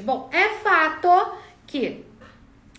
Bom, é fato que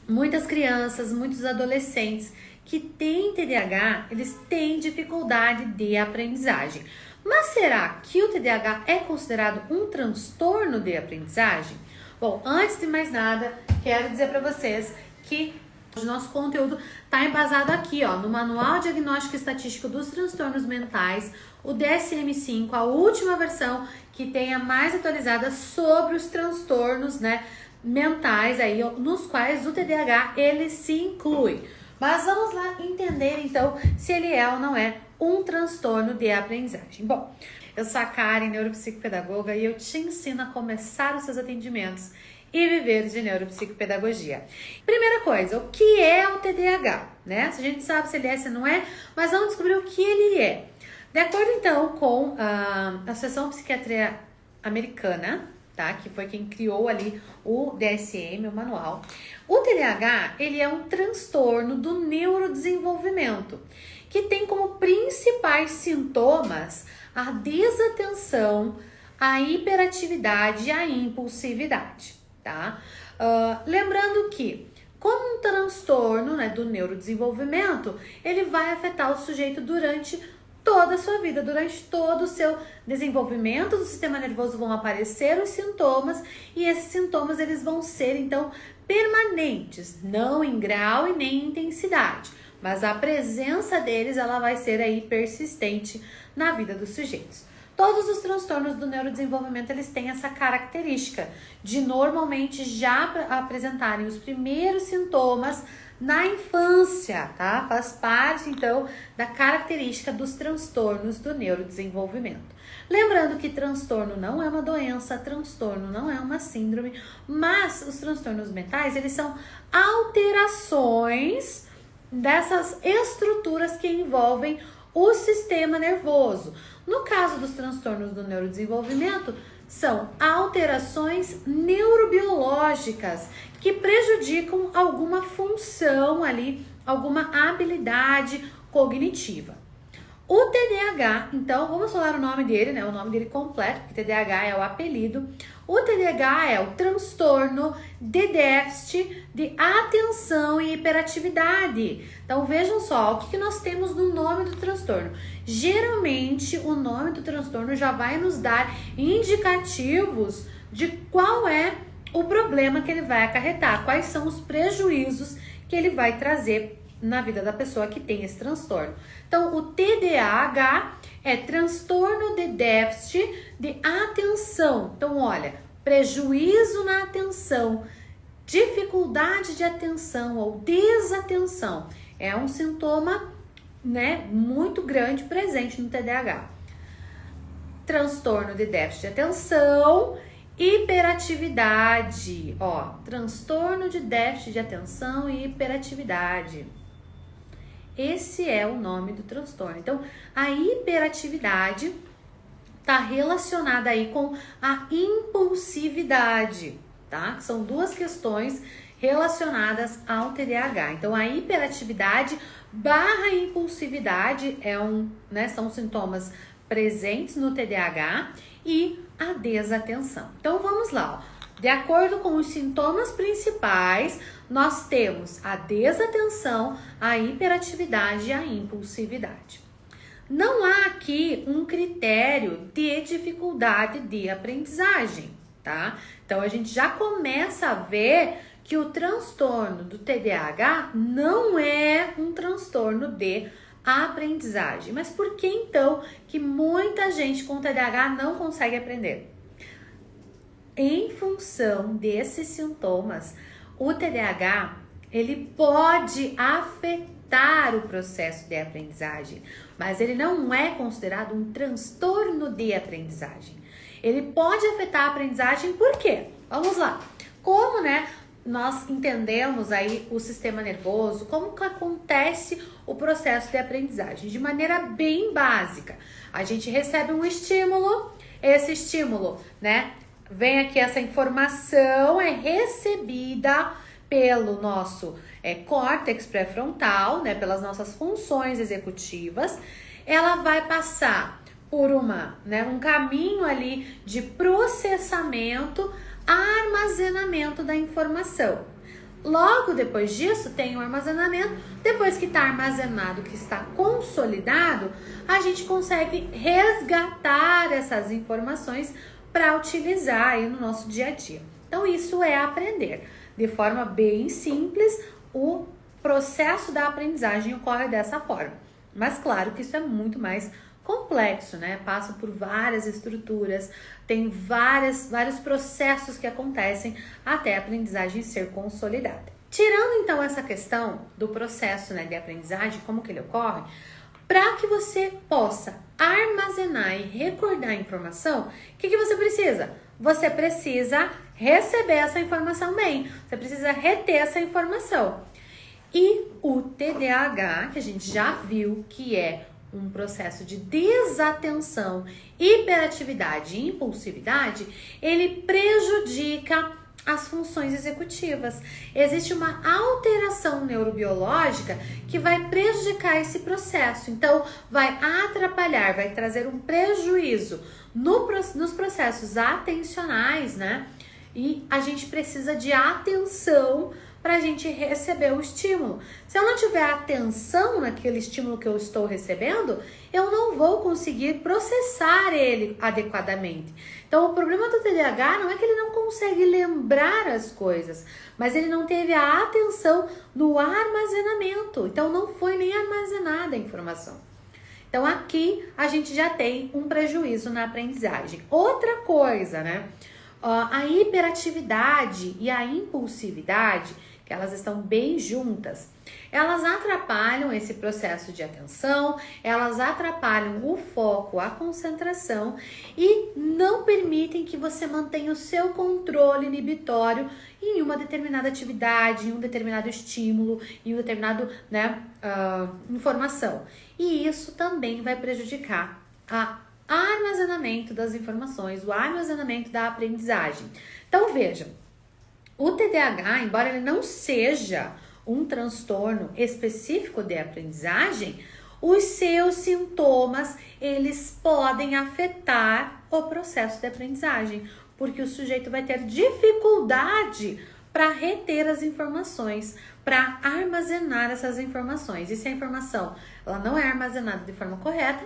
muitas crianças, muitos adolescentes que têm TDAH, eles têm dificuldade de aprendizagem. Mas será que o TDAH é considerado um transtorno de aprendizagem? Bom, antes de mais nada, quero dizer para vocês que o nosso conteúdo está embasado aqui, ó, no Manual Diagnóstico e Estatístico dos Transtornos Mentais, o DSM-5, a última versão que tem a mais atualizada sobre os transtornos, né, mentais aí, nos quais o TDAH ele se inclui. Mas vamos lá entender então se ele é ou não é um transtorno de aprendizagem. Bom, eu sou a Karen, neuropsicopedagoga, e eu te ensino a começar os seus atendimentos e viver de neuropsicopedagogia. Primeira coisa, o que é o TDAH, né? A gente sabe se ele é, se não é, mas vamos descobrir o que ele é. De acordo então com a Associação de Psiquiatria Americana, tá? Que foi quem criou ali o DSM, o manual. O TDAH, ele é um transtorno do neurodesenvolvimento, que tem como principais sintomas a desatenção, a hiperatividade e a impulsividade, tá? Lembrando que, como um transtorno, né, do neurodesenvolvimento, ele vai afetar o sujeito durante toda a sua vida, durante todo o seu desenvolvimento do sistema nervoso vão aparecer os sintomas, e esses sintomas eles vão ser então permanentes, não em grau e nem em intensidade, mas a presença deles ela vai ser aí persistente na vida dos sujeitos. Todos os transtornos do neurodesenvolvimento eles têm essa característica de normalmente já apresentarem os primeiros sintomas na infância, tá? Faz parte, então, da característica dos transtornos do neurodesenvolvimento. Lembrando que transtorno não é uma doença, transtorno não é uma síndrome, mas os transtornos mentais, eles são alterações dessas estruturas que envolvem o sistema nervoso. No caso dos transtornos do neurodesenvolvimento, são alterações neurobiológicas que prejudicam alguma função ali, alguma habilidade cognitiva. O TDAH, então, vamos falar o nome dele, né? O nome dele completo, porque TDAH é o apelido. O TDAH é o transtorno de déficit de atenção e hiperatividade. Então, vejam só, o que nós temos no nome do transtorno? Geralmente, o nome do transtorno já vai nos dar indicativos de qual é o problema que ele vai acarretar, quais são os prejuízos que ele vai trazer na vida da pessoa que tem esse transtorno. Então, o TDAH é transtorno de déficit de atenção. Então, olha, prejuízo na atenção, dificuldade de atenção ou desatenção é um sintoma, né, muito grande presente no TDAH. Transtorno de déficit de atenção, hiperatividade, ó, transtorno de déficit de atenção e hiperatividade. Esse é o nome do transtorno. Então, a hiperatividade está relacionada aí com a impulsividade, tá? São duas questões relacionadas ao TDAH. Então, a hiperatividade barra impulsividade são sintomas presentes no TDAH, e a desatenção. Então, vamos lá, ó. De acordo com os sintomas principais, nós temos a desatenção, a hiperatividade e a impulsividade. Não há aqui um critério de dificuldade de aprendizagem, tá? Então, a gente já começa a ver que o transtorno do TDAH não é um transtorno de aprendizagem. Mas por que então que muita gente com TDAH não consegue aprender? Em função desses sintomas, o TDAH ele pode afetar o processo de aprendizagem, mas ele não é considerado um transtorno de aprendizagem. Ele pode afetar a aprendizagem por quê? Vamos lá. Como, né, nós entendemos aí o sistema nervoso, como que acontece o processo de aprendizagem? De maneira bem básica. A gente recebe um estímulo, esse estímulo, né, vem aqui essa informação, é recebida pelo nosso córtex pré-frontal, né, pelas nossas funções executivas. Ela vai passar por um caminho ali de processamento armazenamento da informação. Logo depois disso, tem o armazenamento. Depois que está armazenado, que está consolidado, a gente consegue resgatar essas informações para utilizar aí no nosso dia a dia. Então, isso é aprender. De forma bem simples, o processo da aprendizagem ocorre dessa forma. Mas, claro que isso é muito mais complexo, né? Passa por várias estruturas, tem vários processos que acontecem até a aprendizagem ser consolidada. Tirando então essa questão do processo, né, de aprendizagem, como que ele ocorre, para que você possa armazenar e recordar a informação, o que você precisa? Você precisa receber essa informação bem, você precisa reter essa informação. E o TDAH, que a gente já viu que é um processo de desatenção, hiperatividade e impulsividade, ele prejudica as funções executivas. Existe uma alteração neurobiológica que vai prejudicar esse processo. Então, vai atrapalhar, vai trazer um prejuízo nos processos atencionais, né? E a gente precisa de atenção para a gente receber o estímulo. Se eu não tiver atenção naquele estímulo que eu estou recebendo, eu não vou conseguir processar ele adequadamente. Então, o problema do TDAH não é que ele não consegue lembrar as coisas, mas ele não teve a atenção no armazenamento. Então, não foi nem armazenada a informação. Então, aqui a gente já tem um prejuízo na aprendizagem. Outra coisa, né? A hiperatividade e a impulsividade, que elas estão bem juntas, elas atrapalham esse processo de atenção, elas atrapalham o foco, a concentração e não permitem que você mantenha o seu controle inibitório em uma determinada atividade, em um determinado estímulo, em um determinado, né, informação. E isso também vai prejudicar a armazenamento das informações, o armazenamento da aprendizagem. Então, vejam, o TDAH, embora ele não seja um transtorno específico de aprendizagem, os seus sintomas, eles podem afetar o processo de aprendizagem, porque o sujeito vai ter dificuldade para reter as informações, para armazenar essas informações. E se a informação ela não é armazenada de forma correta,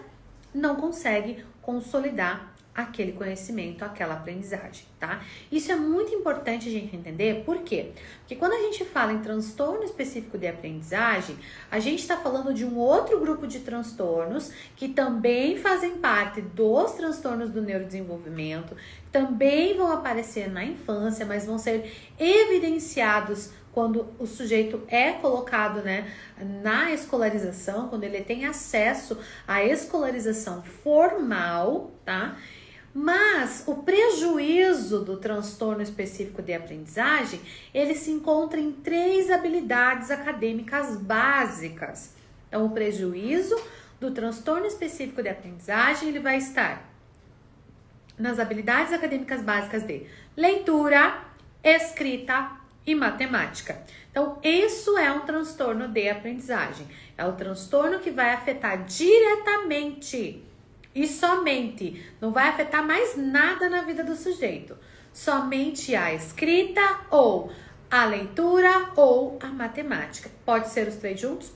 não consegue consolidar aquele conhecimento, aquela aprendizagem, tá? Isso é muito importante a gente entender, por quê? Porque quando a gente fala em transtorno específico de aprendizagem, a gente está falando de um outro grupo de transtornos que também fazem parte dos transtornos do neurodesenvolvimento, também vão aparecer na infância, mas vão ser evidenciados quando o sujeito é colocado, né, na escolarização, quando ele tem acesso à escolarização formal, tá? Mas o prejuízo do transtorno específico de aprendizagem, ele se encontra em 3 habilidades acadêmicas básicas. Então, o prejuízo do transtorno específico de aprendizagem, ele vai estar nas habilidades acadêmicas básicas de leitura, escrita e matemática. Então, isso é um transtorno de aprendizagem. É o transtorno que vai afetar diretamente e somente, não vai afetar mais nada na vida do sujeito, somente a escrita ou a leitura ou a matemática. Pode ser os 3 juntos?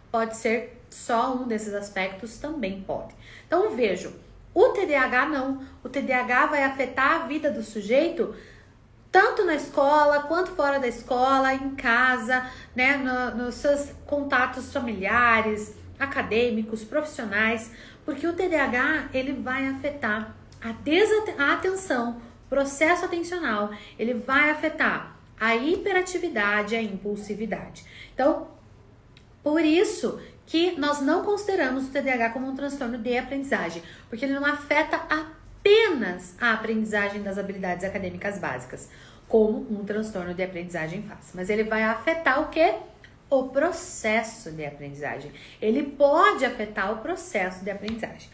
Pode ser só um desses aspectos, também pode. Então, vejo, o TDAH não. O TDAH vai afetar a vida do sujeito tanto na escola, quanto fora da escola, em casa, né, nos seus contatos familiares, acadêmicos, profissionais, porque o TDAH, ele vai afetar a atenção, processo atencional, ele vai afetar a hiperatividade e a impulsividade. Então, por isso que nós não consideramos o TDAH como um transtorno de aprendizagem, porque ele não afeta apenas a aprendizagem das habilidades acadêmicas básicas, como um transtorno de aprendizagem faz. Mas ele vai afetar o quê? O processo de aprendizagem. Ele pode afetar o processo de aprendizagem.